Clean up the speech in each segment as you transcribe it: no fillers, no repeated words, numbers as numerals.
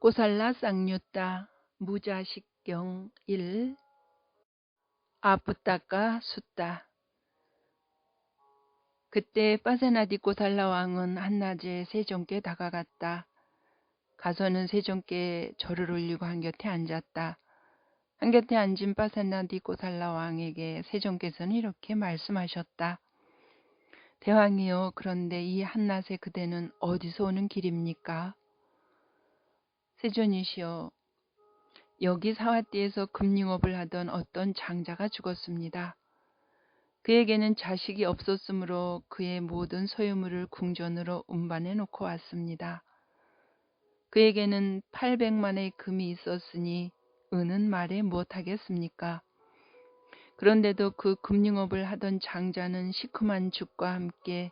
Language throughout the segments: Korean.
고살라 쌍유따 무자식경 1 아프따까 숫따. 그때 빠세나디 고살라 왕은 한낮에 세종께 다가갔다. 가서는 세종께 절을 올리고 한곁에 앉았다. 한곁에 앉은 빠세나디 고살라 왕에게 세종께서는 이렇게 말씀하셨다. 대왕이여, 그런데 이 한낮에 그대는 어디서 오는 길입니까? 세존이시여, 여기 사화띠에서 금융업을 하던 어떤 장자가 죽었습니다. 그에게는 자식이 없었으므로 그의 모든 소유물을 궁전으로 운반해 놓고 왔습니다. 그에게는 800만의 금이 있었으니 은은 말해 무엇하겠습니까? 그런데도 그 금융업을 하던 장자는 시큼한 죽과 함께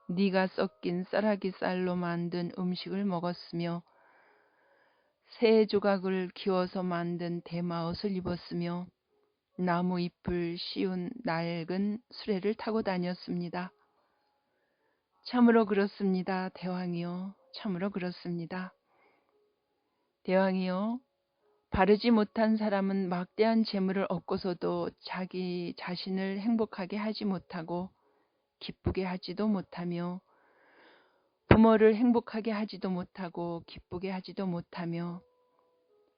네가 섞인 쌀아기 쌀로 만든 음식을 먹었으며 새 조각을 기워서 만든 대마옷을 입었으며 나무 잎을 씌운 낡은 수레를 타고 다녔습니다. 참으로 그렇습니다. 대왕이요, 참으로 그렇습니다. 대왕이요, 바르지 못한 사람은 막대한 재물을 얻고서도 자기 자신을 행복하게 하지 못하고 기쁘게 하지도 못하며 부모를 행복하게 하지도 못하고 기쁘게 하지도 못하며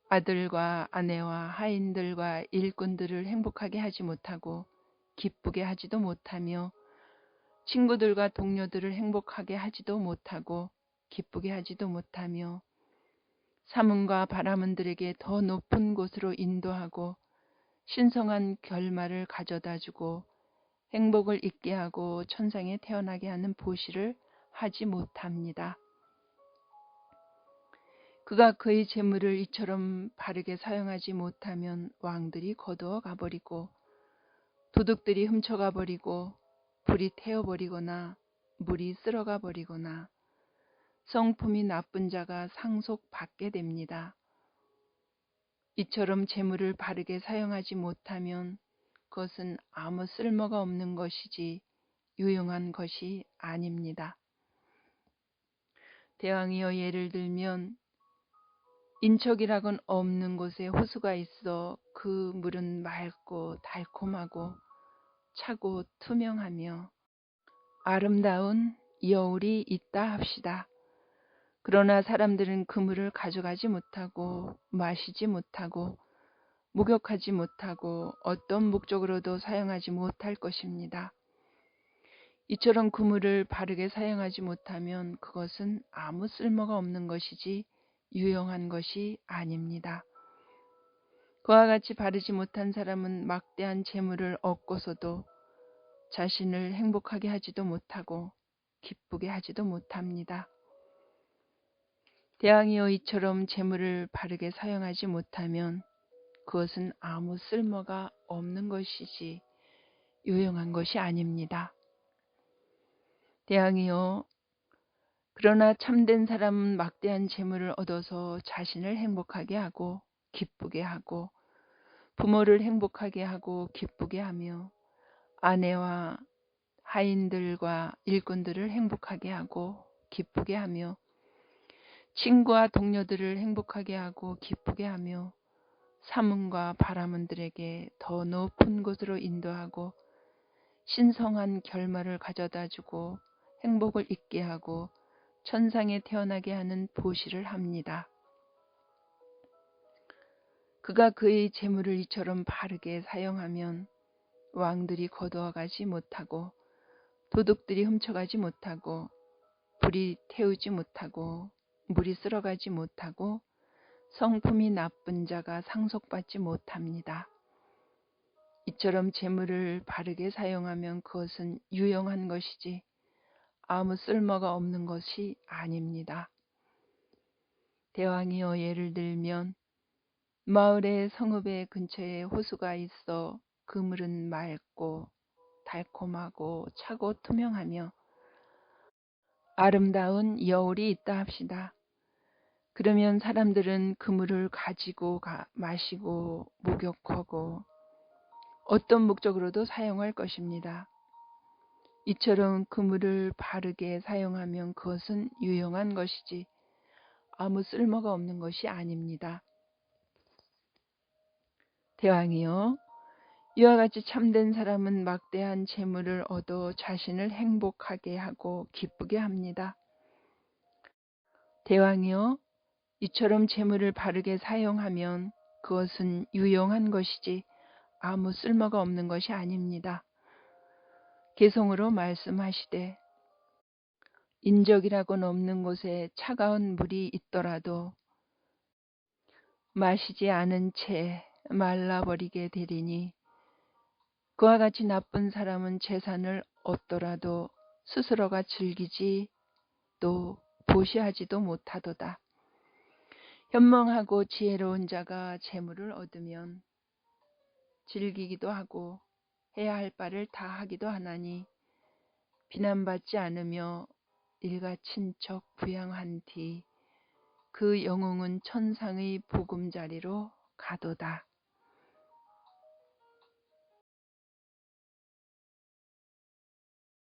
아들과 아내와 하인들과 일꾼들을 행복하게 하지 못하고 기쁘게 하지도 못하며 친구들과 동료들을 행복하게 하지도 못하고 기쁘게 하지도 못하며 사문과 바라문들에게 더 높은 곳으로 인도하고 신성한 결말을 가져다주고 행복을 있게 하고 천상에 태어나게 하는 보시를 하지 못합니다. 그가 그의 재물을 이처럼 바르게 사용하지 못하면 왕들이 거두어 가버리고 도둑들이 훔쳐가 버리고 불이 태워버리거나 물이 쓸어가 버리거나 성품이 나쁜 자가 상속받게 됩니다. 이처럼 재물을 바르게 사용하지 못하면 그것은 아무 쓸모가 없는 것이지 유용한 것이 아닙니다. 대왕이여, 예를 들면 인척이라곤 없는 곳에 호수가 있어 그 물은 맑고 달콤하고 차고 투명하며 아름다운 여울이 있다 합시다. 그러나 사람들은 그 물을 가져가지 못하고 마시지 못하고 목욕하지 못하고 어떤 목적으로도 사용하지 못할 것입니다. 이처럼 그 물을 바르게 사용하지 못하면 그것은 아무 쓸모가 없는 것이지 유용한 것이 아닙니다. 그와 같이 바르지 못한 사람은 막대한 재물을 얻고서도 자신을 행복하게 하지도 못하고 기쁘게 하지도 못합니다. 대왕이여, 이처럼 재물을 바르게 사용하지 못하면 그것은 아무 쓸모가 없는 것이지 유용한 것이 아닙니다. 대왕이여, 그러나 참된 사람은 막대한 재물을 얻어서 자신을 행복하게 하고 기쁘게 하고 부모를 행복하게 하고 기쁘게 하며 아내와 하인들과 일꾼들을 행복하게 하고 기쁘게 하며 친구와 동료들을 행복하게 하고 기쁘게 하며 사문과 바라문들에게 더 높은 곳으로 인도하고 신성한 결말을 가져다주고 행복을 있게 하고 천상에 태어나게 하는 보시를 합니다. 그가 그의 재물을 이처럼 바르게 사용하면 왕들이 거두어가지 못하고 도둑들이 훔쳐가지 못하고 불이 태우지 못하고 물이 쓸어가지 못하고 성품이 나쁜 자가 상속받지 못합니다. 이처럼 재물을 바르게 사용하면 그것은 유용한 것이지 아무 쓸모가 없는 것이 아닙니다. 대왕이여, 예를 들면 마을의 성읍의 근처에 호수가 있어 그 물은 맑고 달콤하고 차고 투명하며 아름다운 여울이 있다 합시다. 그러면 사람들은 그 물을 가지고 마시고 목욕하고 어떤 목적으로도 사용할 것입니다. 이처럼 그 물을 바르게 사용하면 그것은 유용한 것이지 아무 쓸모가 없는 것이 아닙니다. 대왕이요, 이와 같이 참된 사람은 막대한 재물을 얻어 자신을 행복하게 하고 기쁘게 합니다. 대왕이요, 이처럼 재물을 바르게 사용하면 그것은 유용한 것이지 아무 쓸모가 없는 것이 아닙니다. 개성으로 말씀하시되 인적이라고는 없는 곳에 차가운 물이 있더라도 마시지 않은 채 말라버리게 되리니 그와 같이 나쁜 사람은 재산을 얻더라도 스스로가 즐기지 또 보시하지도 못하도다. 현명하고 지혜로운 자가 재물을 얻으면 즐기기도 하고 해야 할 바를 다 하기도 하나니 비난받지 않으며 일가 친척 부양한 뒤 그 영웅은 천상의 보금자리로 가도다.